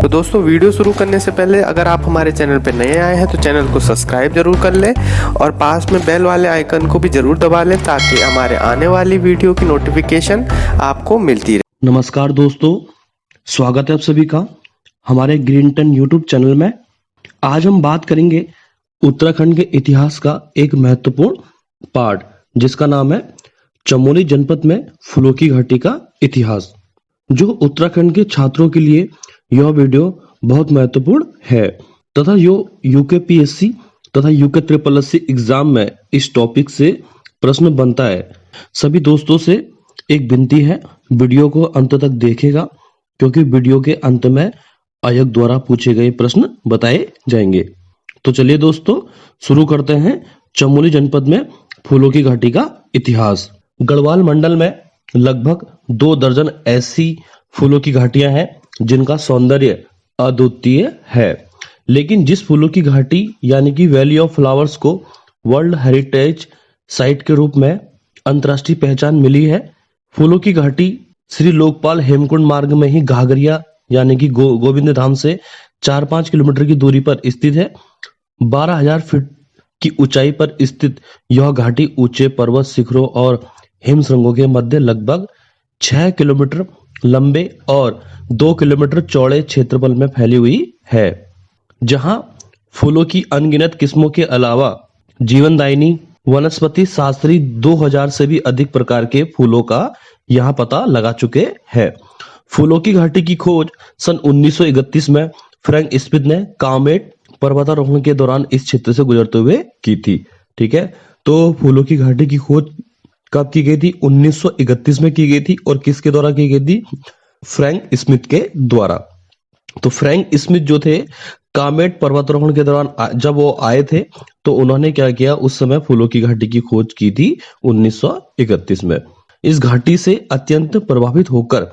तो दोस्तों वीडियो शुरू करने से पहले अगर आप हमारे चैनल पर नए आए हैं तो चैनल को सब्सक्राइब जरूर कर लें और पास में बेल वाले आइकन को भी जरूर दबा लें ताकि हमारे आने वाली वीडियो की नोटिफिकेशन आपको मिलती रहे। नमस्कार दोस्तों, स्वागत है आप सभी का हमारे ग्रीन टन यूट्यूब चैनल में। आज हम बात करेंगे उत्तराखंड के इतिहास का एक महत्वपूर्ण पार्ट जिसका नाम है चमोली जनपद में फूलों की घाटी का इतिहास। जो उत्तराखंड के छात्रों के लिए यह वीडियो बहुत महत्वपूर्ण है तथा यो यूकेपीएससी तथा यूके SSSC एग्जाम में इस टॉपिक से प्रश्न बनता है। सभी दोस्तों से एक विनती है, वीडियो को अंत तक देखेगा क्योंकि वीडियो के अंत में आयोग द्वारा पूछे गए प्रश्न बताए जाएंगे। तो चलिए दोस्तों शुरू करते हैं चमोली जनपद में फूलों की घाटी का इतिहास। गढ़वाल मंडल में लगभग 2 दर्जन ऐसी फूलों की घाटियां हैं जिनका सौंदर्य अद्वितीय है, लेकिन जिस फूलों की घाटी यानी कि वैली ऑफ फ्लावर्स को वर्ल्ड हेरिटेज साइट के रूप में अंतर्राष्ट्रीय पहचान मिली है, फूलों की घाटी श्री लोकपाल हेमकुंड मार्ग में ही घाघरिया यानी कि गोविंद धाम से 4-5 किलोमीटर की दूरी पर स्थित है। 12,000 फीट की ऊंचाई पर स्थित यह घाटी ऊंचे पर्वत शिखरों और हिमशृंगों के मध्य लगभग 6 किलोमीटर लंबे और 2 किलोमीटर चौड़े क्षेत्रफल में फैली हुई है, जहां फूलों की अनगिनत किस्मों के अलावा जीवनदायिनी वनस्पति शास्त्री 2000 से भी अधिक प्रकार के फूलों का यहां पता लगा चुके हैं। फूलों की घाटी की खोज सन 1931 में फ्रैंक स्मिथ ने कामेट पर्वतारोहण के दौरान इस क्षेत्र से गुजरते हुए की थी। ठीक है, तो फूलों की घाटी की खोज कब की गई थी? 1931 में की गई थी और किसके द्वारा की गई थी? फ्रैंक स्मिथ के द्वारा। तो फ्रैंक स्मिथ जो थे कामेट पर्वतारोहण के दौरान जब वो आए थे तो उन्होंने क्या किया, उस समय फूलों की घाटी की खोज की थी 1931 में। इस घाटी से अत्यंत प्रभावित होकर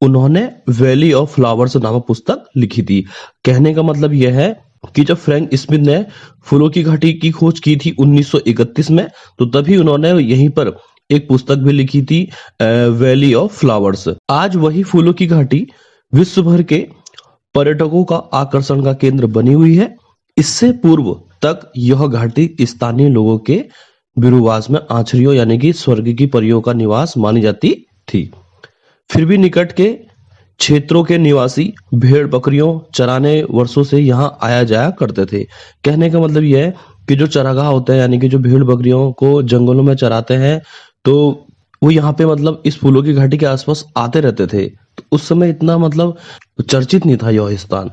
उन्होंने वैली ऑफ फ्लावर्स नामक पुस्तक लिखी थी। कहने का मतलब यह है कि जब फ्रैंक स्मिथ ने फूलों की घाटी की खोज की थी 1931 में तो तभी उन्होंने यहीं पर एक पुस्तक भी लिखी थी वैली ऑफ फ्लावर्स। आज वही फूलों की घाटी विश्व भर के पर्यटकों का आकर्षण का केंद्र बनी हुई है। इससे पूर्व तक यह घाटी स्थानीय लोगों के विरुवास में आछरियों यानी कि स्वर्ग की परियों का निवास मानी जाती थी। फिर भी निकट के क्षेत्रों के निवासी भेड़ बकरियों चराने वर्षों से यहाँ आया जाया करते थे। कहने का मतलब यह है कि जो चरागाह होते हैं यानी कि जो भेड़ बकरियों को जंगलों में चराते हैं तो वो यहाँ पे मतलब इस फूलों की घाटी के आसपास आते रहते थे। तो उस समय इतना मतलब चर्चित नहीं था यह स्थान।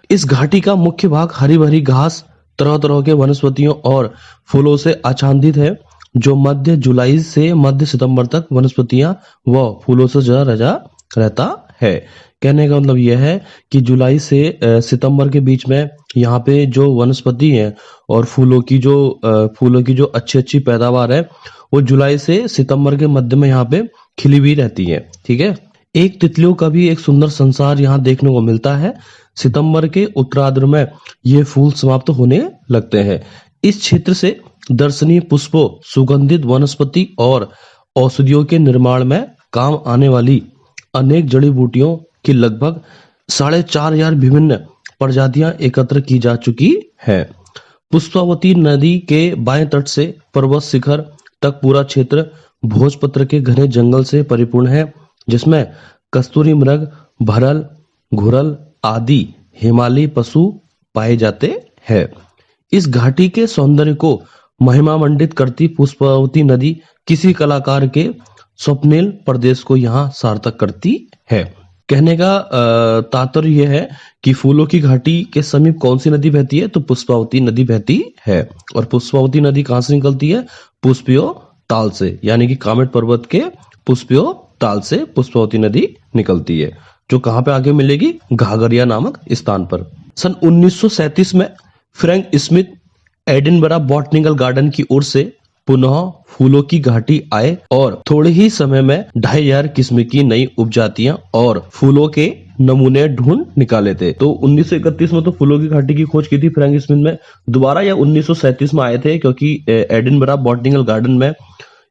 इस घाटी का मुख्य भाग हरी भरी घास, तरह तरह के वनस्पतियों और फूलों से आच्छादित है, जो मध्य जुलाई से मध्य सितंबर तक वनस्पतियां व फूलों से रजा रहता है। कहने का मतलब यह है कि जुलाई से सितंबर के बीच में यहाँ पे जो वनस्पति है और फूलों की जो अच्छी अच्छी पैदावार है वो जुलाई से सितंबर के मध्य में यहाँ पे खिली हुई रहती है। ठीक है, एक तितलियों का भी एक सुंदर संसार यहाँ देखने को मिलता है। सितंबर के उत्तरार्ध में ये फूल समाप्त होने लगते हैं। इस क्षेत्र से दर्शनीय पुष्पों, सुगंधित वनस्पति और औषधियों के निर्माण में काम आने वाली अनेक जड़ी बूटियों की लगभग 4,500 विभिन्न प्रजातियां एकत्र की जा चुकी है। पुष्पावती नदी के बाएं तट से पर्वत शिखर तक पूरा क्षेत्र भोजपत्र के घने जंगल से परिपूर्ण है, जिसमें कस्तूरी मृग, भरल, घुरल आदि हिमालयी पशु पाए जाते हैं। इस घाटी के सौंदर्य को महिमा मंडित करती पुष्पावती नदी किसी कलाकार के स्वप्निल प्रदेश को यहाँ सार्थक करती है। कहने का तात्पर्य यह है कि फूलों की घाटी के समीप कौन सी नदी बहती है? तो पुष्पावती नदी बहती है। और पुष्पावती नदी कहाँ से निकलती है? पुष्पियो ताल से, यानी कि कामेट पर्वत के पुष्पियो ताल से पुष्पावती नदी निकलती है, जो कहाँ पे आगे मिलेगी? घाघरिया नामक स्थान पर। सन 1937 में Frank Smith Edinburgh botanical garden की ओर से पुनः फूलों की घाटी आए और थोड़े ही समय में 2,500 किस्म की नई उपजातियां और फूलों के नमूने ढूंढ निकाले थे। तो 1931 में तो फूलों की घाटी की खोज की थी फ्रैंक स्मिथ में, दोबारा या 1937 में आए थे क्योंकि एडिनबरा बॉटनिकल गार्डन में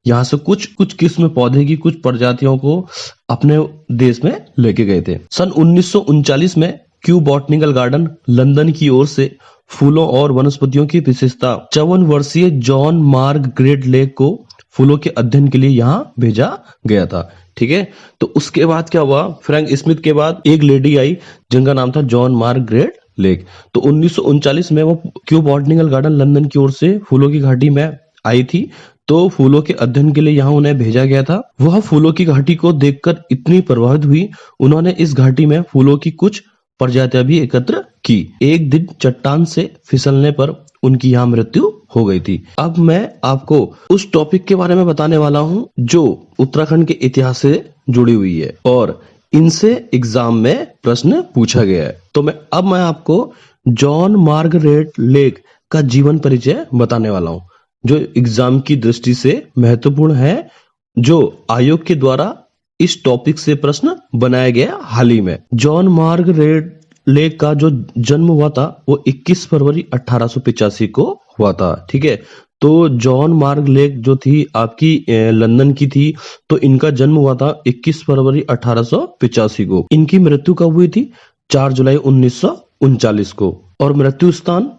यहाँ से कुछ किस्म पौधे की कुछ प्रजातियों को अपने देश में लेके गए थे। सन 1939 में क्यू बॉटनिकल गार्डन लंदन की ओर से फूलों और वनस्पतियों की विशेषता 54 वर्षीय जॉन मार्गरेट लेक को फूलों के अध्ययन के लिए यहाँ भेजा गया था। ठीक है, तो उसके बाद क्या हुआ, फ्रैंक स्मिथ के बाद एक लेडी आई जिनका नाम था जॉन मार्गरेट लेक। तो 1939 में वो क्यू बॉटनिकल गार्डन लंदन की ओर से फूलों की घाटी में आई थी, तो फूलों के अध्ययन के लिए यहाँ उन्हें भेजा गया था। वह फूलों की घाटी को देखकर इतनी प्रभावित हुई, उन्होंने इस घाटी में फूलों की कुछ प्रजातियां भी एकत्र की। एक दिन चट्टान से फिसलने पर उनकी यहाँ मृत्यु हो गई थी। अब मैं आपको उस टॉपिक के बारे में बताने वाला हूँ जो उत्तराखंड के इतिहास से जुड़ी हुई है और इनसे एग्जाम में प्रश्न पूछा गया है। तो मैं आपको जॉन मार्गरेट लेक का जीवन परिचय बताने वाला हूँ जो एग्जाम की दृष्टि से महत्वपूर्ण है, जो आयोग के द्वारा इस टॉपिक से प्रश्न बनाया गया हाल ही में। जॉन मार्गरेट लेक का जो जन्म हुआ था वो 21 फरवरी 1885 को हुआ था। ठीक है, तो जॉन मार्ग लेक जो थी आपकी लंदन की थी, तो इनका जन्म हुआ था 21 फरवरी 1885 को। इनकी मृत्यु कब हुई थी? 4 जुलाई 1939 को। और मृत्यु स्थान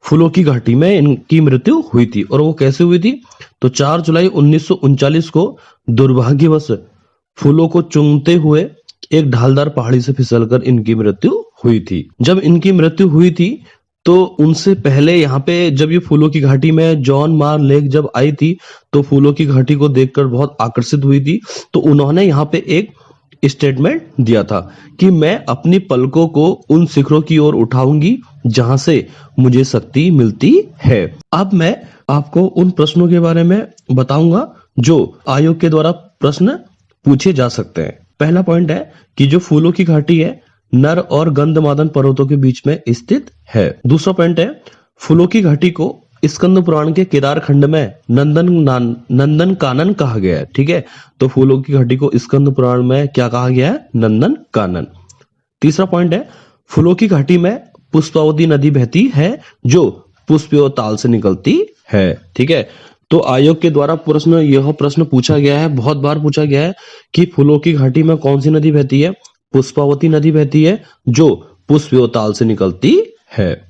फूलों की घाटी में इनकी मृत्यु हुई थी। और वो कैसे हुई थी? तो 4 जुलाई 1939 को दुर्भाग्यवश फूलों को चूमते हुए एक ढालदार पहाड़ी से फिसलकर इनकी मृत्यु हुई थी। जब इनकी मृत्यु हुई थी तो उनसे पहले यहाँ पे जब ये फूलों की घाटी में जॉन मार्ग लेक जब आई थी तो फूलों की घाटी को देखकर बहुत आकर्षित हुई थी। तो उन्होंने यहाँ पे एक स्टेटमेंट दिया था कि मैं अपनी पलकों को उन शिखरों की ओर उठाऊंगी जहां से मुझे शक्ति मिलती है। अब मैं आपको उन प्रश्नों के बारे में बताऊंगा जो आयोग के द्वारा प्रश्न पूछे जा सकते हैं। पहला पॉइंट है कि जो फूलों की घाटी है नर और गंधमादन पर्वतों के बीच में स्थित है। दूसरा पॉइंट है फूलों की घाटी को स्कंद पुराण के केदार खंड में नंदन कानन कहा गया है। ठीक है, तो फूलों की घाटी को स्कंद पुराण में क्या कहा गया है? नंदन कानन। तीसरा पॉइंट है फूलों की घाटी में पुष्पावती नदी बहती है जो पुष्पियो ताल से निकलती है। ठीक है, तो आयोग के द्वारा यह प्रश्न पूछा गया है, बहुत बार पूछा गया है कि फूलों की घाटी में कौन सी नदी बहती है? पुष्पावती नदी बहती है जो पुष्पियो ताल से निकलती है।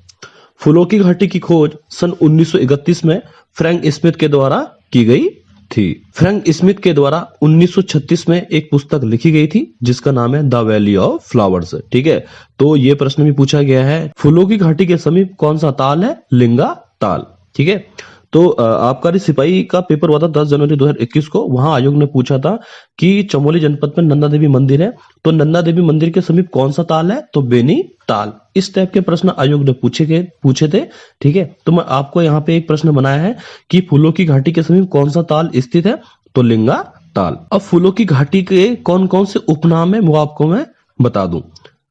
फूलों की घाटी की खोज सन 1931 में फ्रैंक स्मिथ के द्वारा की गई थी। फ्रैंक स्मिथ के द्वारा 1936 में एक पुस्तक लिखी गई थी जिसका नाम है द वैली ऑफ फ्लावर्स। ठीक है, तो ये प्रश्न भी पूछा गया है फूलों की घाटी के समीप कौन सा ताल है? लिंगा ताल। ठीक है, तो आबकारी सिपाही का पेपर हुआ था 10 जनवरी 2021 को। वहां आयोग ने पूछा था कि चमोली जनपद में नंदा देवी मंदिर है, तो नंदा देवी मंदिर के समीप कौन सा ताल है? तो बेनी ताल। इस टाइप के प्रश्न आयोग ने पूछे थे। ठीक है, तो मैं आपको यहाँ पे एक प्रश्न बनाया है कि फूलों की घाटी के समीप कौन सा ताल स्थित है? तो लिंगा ताल। अब फूलों की घाटी के कौन कौन से उपनाम है वो आपको मैं बता दूं।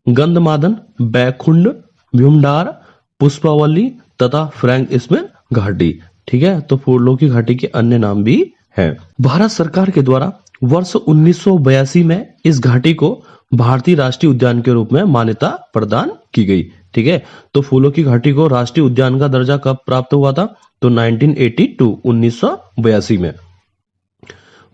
गंधमादन, बैकुंड, भीमडार, पुष्पावली तथा फ्रैंक स्मिथ घाटी। ठीक है, तो फूलों की घाटी के अन्य नाम भी हैं। भारत सरकार के द्वारा वर्ष 1982 में इस घाटी को भारतीय राष्ट्रीय उद्यान के रूप में मान्यता प्रदान की गई। ठीक है, तो फूलों की घाटी को राष्ट्रीय उद्यान का दर्जा कब प्राप्त हुआ था? तो 1982 में।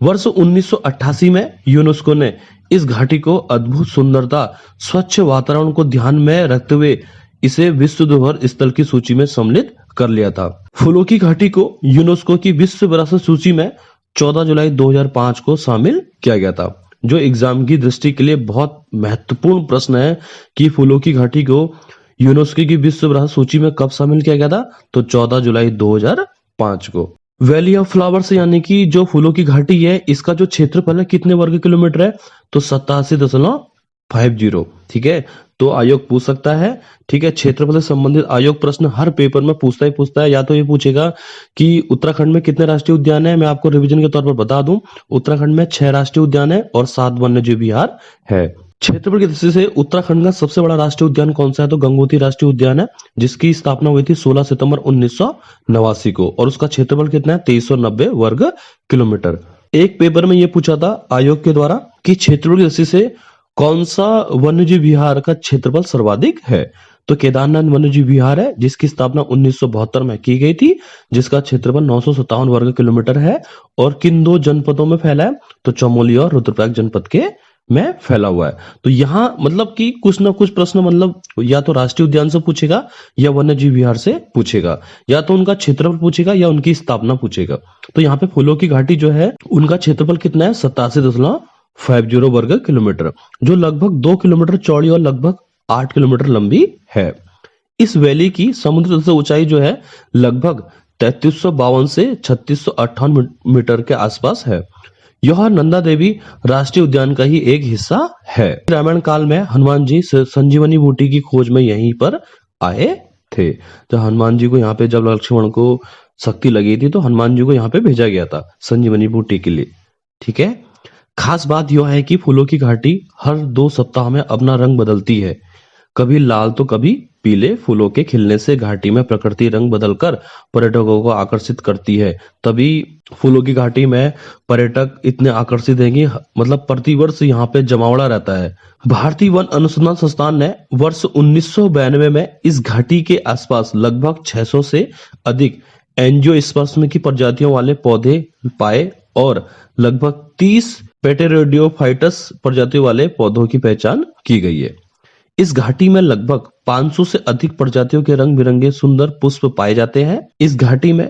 वर्ष 1988 में यूनेस्को ने इस घाटी को अद्भुत सुंदरता, स्वच्छ वातावरण को ध्यान में रखते हुए इसे विश्व धरोहर स्थल की सूची में सम्मिलित कर लिया था। फूलों की घाटी को यूनेस्को की विश्व विरासत सूची में 14 जुलाई 2005 को शामिल किया गया था। जो एग्जाम की दृष्टि के लिए बहुत महत्वपूर्ण प्रश्न है कि फूलों की घाटी को यूनेस्को की विश्व विरासत सूची में कब शामिल किया गया था? तो 14 जुलाई 2005 को। वैली ऑफ फ्लावर्स यानी कि जो फूलों की घाटी है इसका जो क्षेत्रफल है कितने वर्ग किलोमीटर है? तो 87.50। ठीक है, तो आयोग पूछ सकता है। ठीक है, क्षेत्रफल से संबंधित आयोग प्रश्न हर पेपर में पूछता है। या तो ये पूछेगा कि उत्तराखंड में कितने राष्ट्रीय उद्यान है। मैं आपको रिवीजन के तौर पर बता दूं, उत्तराखंड में 6 राष्ट्रीय उद्यान है और 7 वन्यजीव विहार है। क्षेत्रफल की दृष्टि से उत्तराखंड का सबसे बड़ा राष्ट्रीय उद्यान कौन सा है? तो गंगोत्री राष्ट्रीय उद्यान है जिसकी स्थापना हुई थी 16 सितंबर 1989 को और उसका क्षेत्रफल कितना है? 2390 वर्ग किलोमीटर। एक पेपर में यह पूछा था आयोग के द्वारा कि क्षेत्रफल की दृष्टि से कौन सा वन्यजीव विहार का क्षेत्रफल सर्वाधिक है? तो केदारनाथ वन्यजीव विहार है जिसकी स्थापना 1972 में की गई थी जिसका क्षेत्रफल 957 वर्ग किलोमीटर है और किन 2 जनपदों में फैला है? तो चमोली और रुद्रप्रयाग जनपद के में फैला हुआ है। तो यहाँ मतलब कि कुछ ना कुछ प्रश्न मतलब या तो राष्ट्रीय उद्यान से पूछेगा या वन्य जीव विहार से पूछेगा, या तो उनका क्षेत्रफल पूछेगा या उनकी स्थापना पूछेगा। तो यहाँ पे फूलों की घाटी जो है उनका क्षेत्रफल कितना है 87.50 वर्ग किलोमीटर, जो लगभग 2 किलोमीटर चौड़ी और लगभग 8 किलोमीटर लंबी है। इस वैली की समुद्र तल से ऊंचाई जो है लगभग 3352 से 3658 मीटर के आसपास है। यह नंदा देवी राष्ट्रीय उद्यान का ही एक हिस्सा है। रामायण काल में हनुमान जी संजीवनी बूटी की खोज में यहीं पर आए थे। तो हनुमान जी को यहाँ पे जब लक्ष्मण को शक्ति लगी थी तो हनुमान जी को यहाँ पे भेजा गया था संजीवनी बूटी के लिए। ठीक है। खास बात यह है कि फूलों की घाटी हर 2 सप्ताह में अपना रंग बदलती है, कभी लाल तो कभी पीले। फूलों के खिलने से घाटी में प्रकृति रंग बदलकर पर्यटकों को आकर्षित करती है। तभी फूलों की घाटी में पर्यटक इतने आकर्षित हैं कि मतलब प्रतिवर्ष यहाँ पे जमावड़ा रहता है। भारतीय वन अनुसंधान संस्थान ने वर्ष 1992 में इस घाटी के आसपास लगभग 600 से अधिक एंजियोस्पर्म की प्रजातियों वाले पौधे पाए और लगभग 30 पेटेरोडियोफाइटस प्रजातियों वाले पौधों की पहचान की गई है। इस घाटी में लगभग 500 से अधिक प्रजातियों के रंग बिरंगे सुंदर पुष्प पाए जाते हैं। इस घाटी में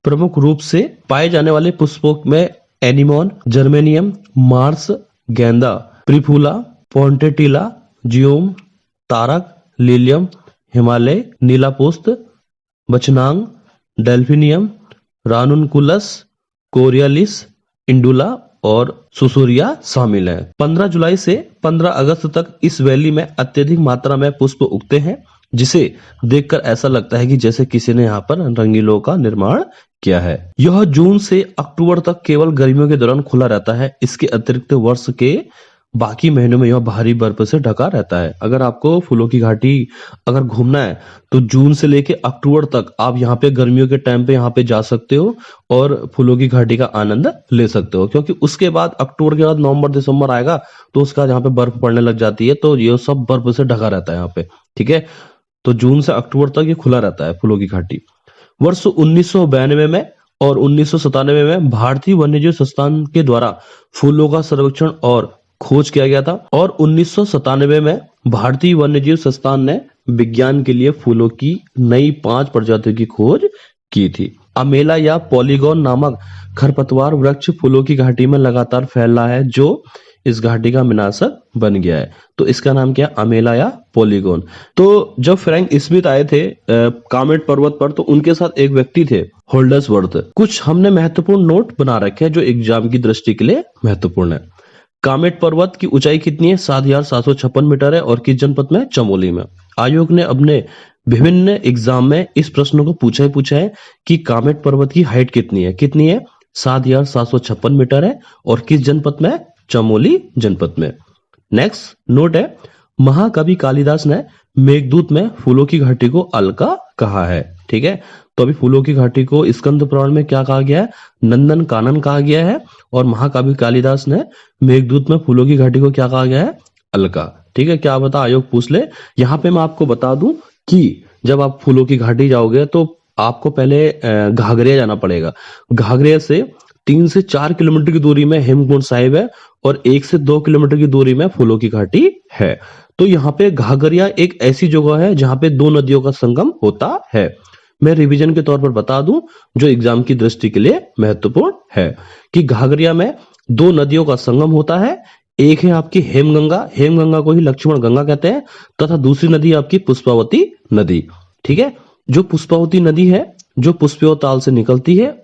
प्रमुख रूप से पाए जाने वाले पुष्पों में एनिमोन, जर्मेनियम, मार्स, गेंदा, प्रिफूला, पोंटेटिला, जियोम, तारक, लिलियम, हिमालय, नीलापुष्प, बचनांग, डेल्फिनियम, रानुनकुलस, कोरियालिस, इंडुला और सुसूरिया शामिल है। 15 जुलाई से 15 अगस्त तक इस वैली में अत्यधिक मात्रा में पुष्प उगते हैं, जिसे देखकर ऐसा लगता है कि जैसे किसी ने यहाँ पर रंगीलों का निर्माण किया है। यह जून से अक्टूबर तक केवल गर्मियों के दौरान खुला रहता है। इसके अतिरिक्त वर्ष के बाकी महीनों में यह भारी बर्फ से ढका रहता है। अगर आपको फूलों की घाटी अगर घूमना है तो जून से लेके अक्टूबर तक आप यहाँ पे गर्मियों के टाइम पे यहाँ पे जा सकते हो और फूलों की घाटी का आनंद ले सकते हो, क्योंकि उसके बाद अक्टूबर के बाद नवंबर दिसंबर आएगा तो उसके बाद यहाँ पे बर्फ पड़ने लग जाती है, तो ये सब बर्फ से ढका रहता है यहाँ पे। ठीक है। तो जून से अक्टूबर तक ये खुला रहता है फूलों की घाटी। वर्ष 1992 में और 1997 में भारतीय वन्यजीव संस्थान के द्वारा फूलों का सर्वेक्षण और खोज किया गया था और 1997 में भारतीय वन्यजीव संस्थान ने विज्ञान के लिए फूलों की नई 5 प्रजातियों की खोज की थी। अमेला या पॉलीगॉन नामक खरपतवार वृक्ष फूलों की घाटी में लगातार फैल रहा है, जो इस घाटी का विनाशक बन गया है। तो इसका नाम क्या, अमेला या पॉलीगॉन। तो जब फ्रैंक स्मिथ आए थे कामेट पर्वत पर तो उनके साथ एक व्यक्ति थे होल्डर्सवर्थ। कुछ हमने महत्वपूर्ण नोट बना रखे हैं जो एग्जाम की दृष्टि के लिए महत्वपूर्ण है। कामेट पर्वत की ऊंचाई कितनी है, 7,756 मीटर है और किस जनपद में, चमोली में। आयोग ने अपने विभिन्न एग्जाम में इस प्रश्न को पूछा है कि कामेट पर्वत की हाइट कितनी है 7,756 मीटर है और किस जनपद में, चमोली जनपद में। नेक्स्ट नोट है, महाकवि कालिदास ने मेघदूत में फूलों की घाटी को अलका कहा है। ठीक है। तो अभी फूलों की घाटी को स्कंद पुराण में क्या कहा गया है, नंदन कानन कहा गया है, और महाकवि कालिदास ने मेघदूत में फूलों की घाटी को क्या कहा गया है, अलका। ठीक है। क्या बता, आयोग पूछ ले। यहाँ पे मैं आपको बता दूं कि जब आप फूलों की घाटी जाओगे तो आपको पहले घाघरिया जाना पड़ेगा। घाघरिया से 3 से 4 किलोमीटर की दूरी में हेमकुंड साहिब है और 1 से 2 किलोमीटर की दूरी में फूलों की घाटी है। तो यहाँ पे घाघरिया एक ऐसी जगह है जहां पे 2 नदियों का संगम होता है। मैं रिवीजन के तौर पर बता दूं जो एग्जाम की दृष्टि के लिए महत्वपूर्ण है कि घाघरिया में 2 नदियों का संगम होता है। एक है आपकी हेमगंगा को ही लक्ष्मण गंगा कहते हैं, तथा दूसरी नदी आपकी पुष्पावती नदी। ठीक है। जो पुष्पावती नदी है जो पुष्पियो ताल से निकलती है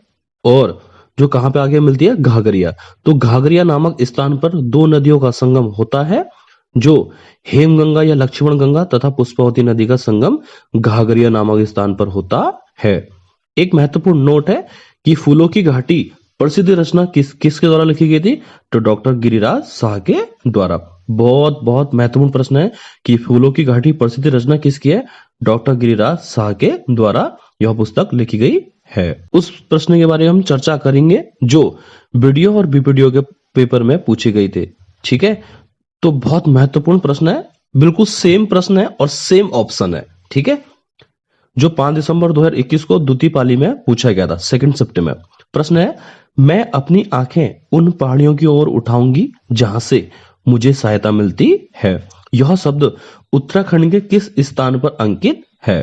और जो कहां पे आगे मिलती है, घाघरिया। तो घाघरिया नामक स्थान पर 2 नदियों का संगम होता है, जो हेमगंगा या लक्ष्मण गंगा तथा पुष्पावती नदी का संगम घाघरिया नामक स्थान पर होता है। एक महत्वपूर्ण नोट है कि फूलों की घाटी प्रसिद्ध रचना किसके द्वारा लिखी गई थी, तो डॉक्टर गिरिराज शाह के द्वारा। बहुत महत्वपूर्ण प्रश्न है कि फूलों की घाटी प्रसिद्ध रचना किसकी है, डॉक्टर गिरिराज शाह के द्वारा यह पुस्तक लिखी गई है। उस प्रश्न के बारे में हम चर्चा करेंगे जो वीडियो और बीपीडीओ के पेपर में पूछे गए थे। ठीक है। तो बहुत महत्वपूर्ण प्रश्न है, बिल्कुल सेम प्रश्न है और सेम ऑप्शन है। ठीक है। जो 5 दिसंबर 2021 को द्वितीय पाली में पूछा गया था, सेकंड शिफ्ट में। प्रश्न है, मैं अपनी आंखें उन पहाड़ियों की ओर उठाऊंगी जहां से मुझे सहायता मिलती है। यह शब्द उत्तराखंड के किस स्थान पर अंकित है?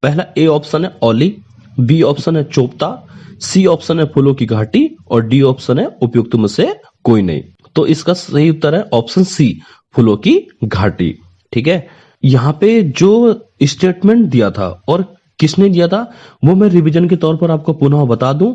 पहला ए ऑप्शन है औली, बी ऑप्शन है चोपता, सी ऑप्शन है फूलों की घाटी और डी ऑप्शन है उपयुक्त में से कोई नहीं। तो इसका सही उत्तर है ऑप्शन सी, फूलों की घाटी। ठीक है, यहाँ पे जो स्टेटमेंट दिया था और किसने दिया था वो मैं रिवीजन के तौर पर आपको पुनः बता दूं।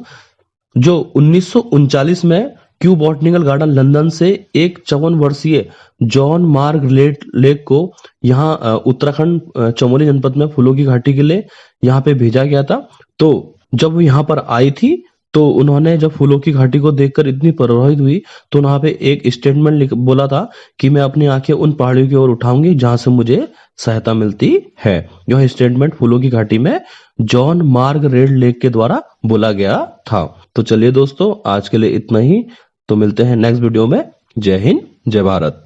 जो 1939 में क्यू बॉटनिकल गार्डन लंदन से एक 54 वर्षीय जॉन मार्ग लेक को यहाँ उत्तराखंड चमोली जनपद में फूलों की घाटी के लिए यहाँ पे भेजा गया था। तो जब वो यहाँ पर आई थी तो उन्होंने जब फूलों की घाटी को देखकर इतनी प्रभावित हुई तो वहां पे एक स्टेटमेंट बोला था कि मैं अपनी आंखें उन पहाड़ियों की ओर उठाऊंगी जहां से मुझे सहायता मिलती है। यह स्टेटमेंट फूलों की घाटी में जॉन मार्ग लेक के द्वारा बोला गया था। तो चलिए दोस्तों, आज के लिए इतना ही। तो मिलते हैं नेक्स्ट वीडियो में। जय हिंद, जय भारत।